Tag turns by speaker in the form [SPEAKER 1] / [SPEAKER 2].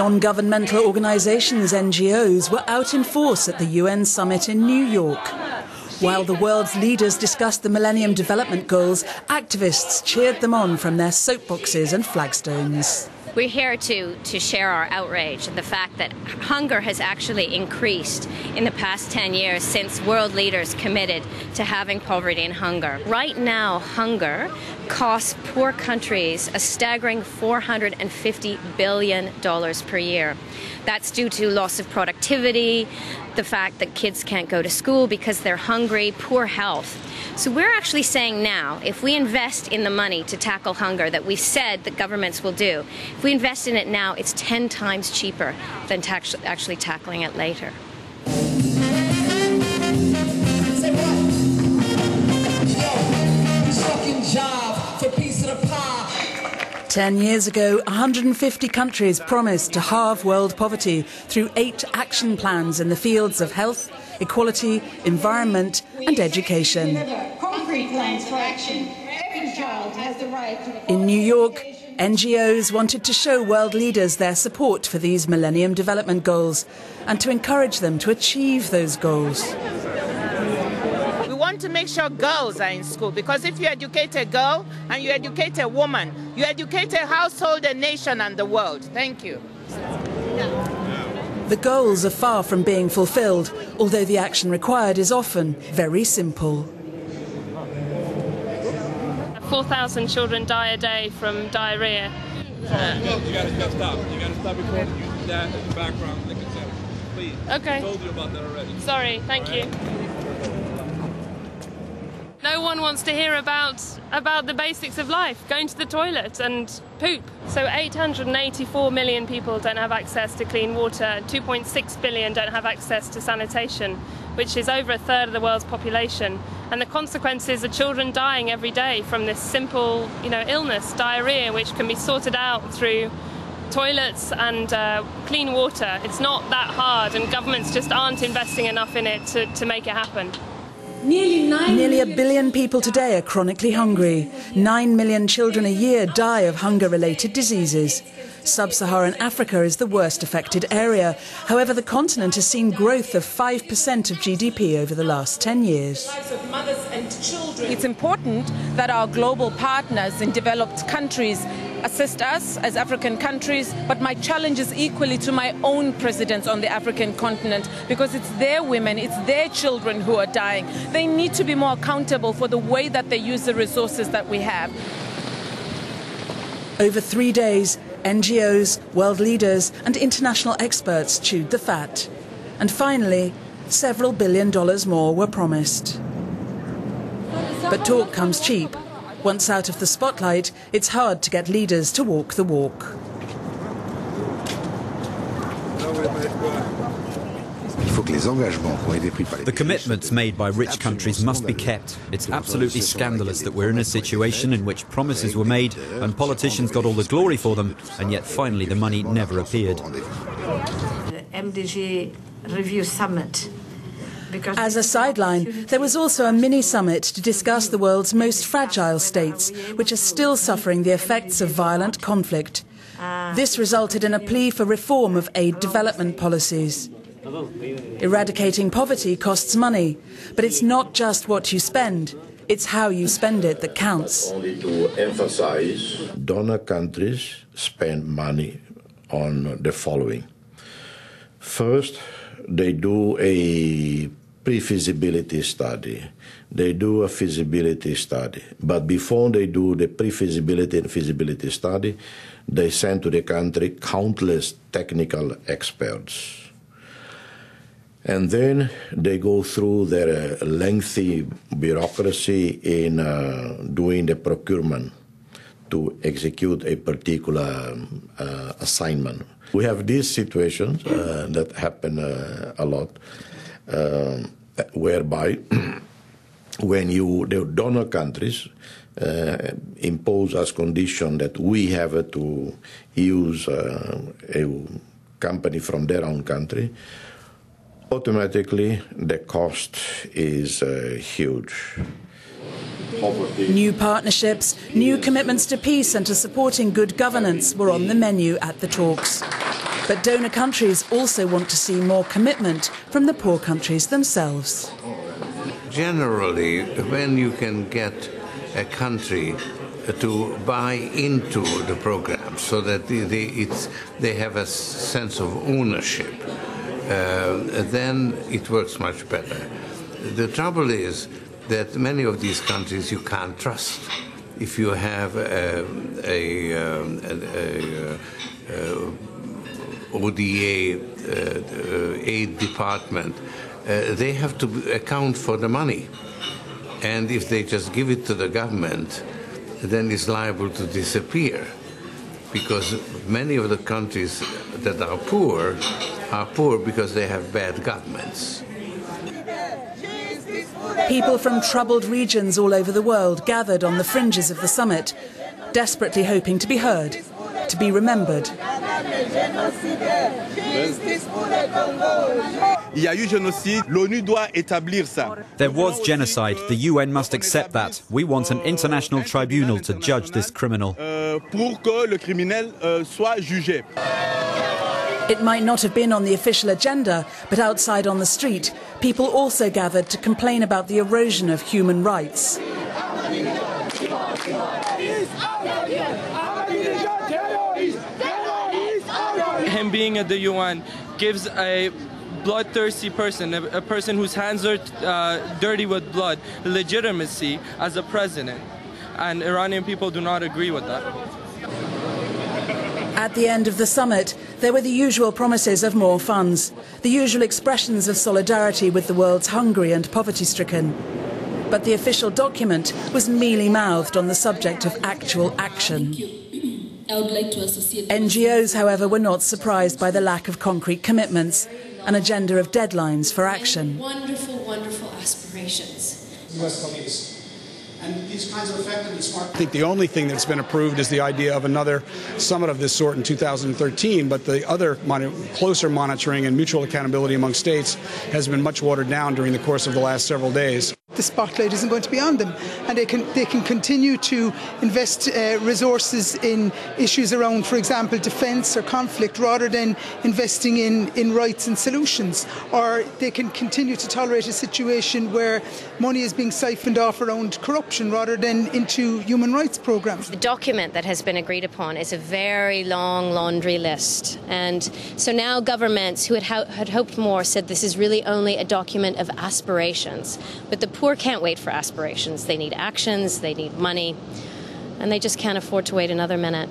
[SPEAKER 1] Non-Governmental Organisations, NGOs, were out in force at the UN summit in New York. While the world's leaders discussed the Millennium Development Goals, activists cheered them on from their soapboxes and flagstones.
[SPEAKER 2] We're here to share our outrage at the fact that hunger has actually increased in the past 10 years since world leaders committed to having poverty and hunger. Right now, hunger costs poor countries a staggering $450 billion per year. That's due to loss of productivity, the fact that kids can't go to school because they're hungry, poor health. So we're actually saying now, if we invest in the money to tackle hunger that we've said that governments will do, if we invest in it now, it's 10 times cheaper than actually tackling it later.
[SPEAKER 1] 10 years ago, 150 countries promised to halve world poverty through 8 action plans in the fields of health, equality, environment and education. In New York, NGOs wanted to show world leaders their support for these Millennium Development Goals and to encourage them to achieve those goals.
[SPEAKER 3] We want to make sure girls are in school, because if you educate a girl and you educate a woman, you educate a household, a nation and the world. Thank you.
[SPEAKER 1] The goals are far from being fulfilled, although the action required is often very simple.
[SPEAKER 4] 4,000 children die a day from diarrhea.
[SPEAKER 5] You gotta stop. You gotta stop recording using that as the background, like I said. Please.
[SPEAKER 4] Okay.
[SPEAKER 5] I told you about that already.
[SPEAKER 4] Sorry, thank you. No one wants to hear about the basics of life, going to the toilet and poop. So 884 million people don't have access to clean water, 2.6 billion don't have access to sanitation, which is over a third of the world's population. And the consequences are children dying every day from this simple, illness, diarrhea, which can be sorted out through toilets and clean water. It's not that hard, and governments just aren't investing enough in it to make it happen.
[SPEAKER 1] Nearly 1 billion people today are chronically hungry. 9 million children a year die of hunger-related diseases. Sub-Saharan Africa is the worst affected area. However, the continent has seen growth of 5% of GDP over the last 10 years.
[SPEAKER 6] It's important that our global partners in developed countries assist us as African countries, but my challenge is equally to my own presidents on the African continent, because it's their women, it's their children who are dying. They need to be more accountable for the way that they use the resources that we have.
[SPEAKER 1] Over 3 days, NGOs, world leaders and international experts chewed the fat. And finally, several $1 billion more were promised. But talk comes cheap. Once out of the spotlight, it's hard to get leaders to walk the walk.
[SPEAKER 7] The commitments made by rich countries must be kept. It's absolutely scandalous that we're in a situation in which promises were made and politicians got all the glory for them, and yet finally the money never appeared.
[SPEAKER 8] The MDG Review Summit.
[SPEAKER 1] As a sideline, there was also a mini-summit to discuss the world's most fragile states, which are still suffering the effects of violent conflict. This resulted in a plea for reform of aid development policies. Eradicating poverty costs money, but it's not just what you spend, it's how you spend it that counts.
[SPEAKER 9] Only to emphasize, donor countries spend money on the following. First, they do a pre-feasibility study. They do a feasibility study. But before they do the pre-feasibility and feasibility study, they send to the country countless technical experts. And then they go through their lengthy bureaucracy in doing the procurement to execute a particular assignment. We have these situations that happen a lot, whereby when the donor countries impose as condition that we have to use a company from their own country, automatically the cost is huge.
[SPEAKER 1] New partnerships, new commitments to peace and to supporting good governance were on the menu at the talks. But donor countries also want to see more commitment from the poor countries themselves.
[SPEAKER 10] Generally, when you can get a country to buy into the program so that they have a sense of ownership, then it works much better. The trouble is that many of these countries you can't trust. If you have ODA aid department, they have to account for the money. And if they just give it to the government, then it's liable to disappear. Because many of the countries that are poor because they have bad governments.
[SPEAKER 1] People from troubled regions all over the world gathered on the fringes of the summit, desperately hoping to be heard, to be remembered.
[SPEAKER 7] There was genocide. The UN must accept that. We want an international tribunal to judge this criminal.
[SPEAKER 1] It might not have been on the official agenda, but outside on the street, people also gathered to complain about the erosion of human rights.
[SPEAKER 11] Him being at the UN gives a bloodthirsty person, a person whose hands are dirty with blood, legitimacy as a president. And Iranian people do not agree with that.
[SPEAKER 1] At the end of the summit, there were the usual promises of more funds, the usual expressions of solidarity with the world's hungry and poverty-stricken. But the official document was mealy-mouthed on the subject of actual action.
[SPEAKER 12] I would like to associate.
[SPEAKER 1] NGOs, however, were not surprised by the lack of concrete commitments, an agenda of deadlines for action.
[SPEAKER 12] Wonderful, wonderful aspirations.
[SPEAKER 13] US police. And these kinds of effective and smart. I think the only thing that's been approved is the idea of another summit of this sort in 2013, but the other closer monitoring and mutual accountability among states has been much watered down during the course of the last several days.
[SPEAKER 14] The spotlight isn't going to be on them, and they can continue to invest resources in issues around, for example, defence or conflict, rather than investing in rights and solutions. Or they can continue to tolerate a situation where money is being siphoned off around corruption rather than into human rights programmes.
[SPEAKER 2] The document that has been agreed upon is a very long laundry list, and so now governments who had hoped more said this is really only a document of aspirations. But the poor can't wait for aspirations. They need actions, they need money, and they just can't afford to wait another minute.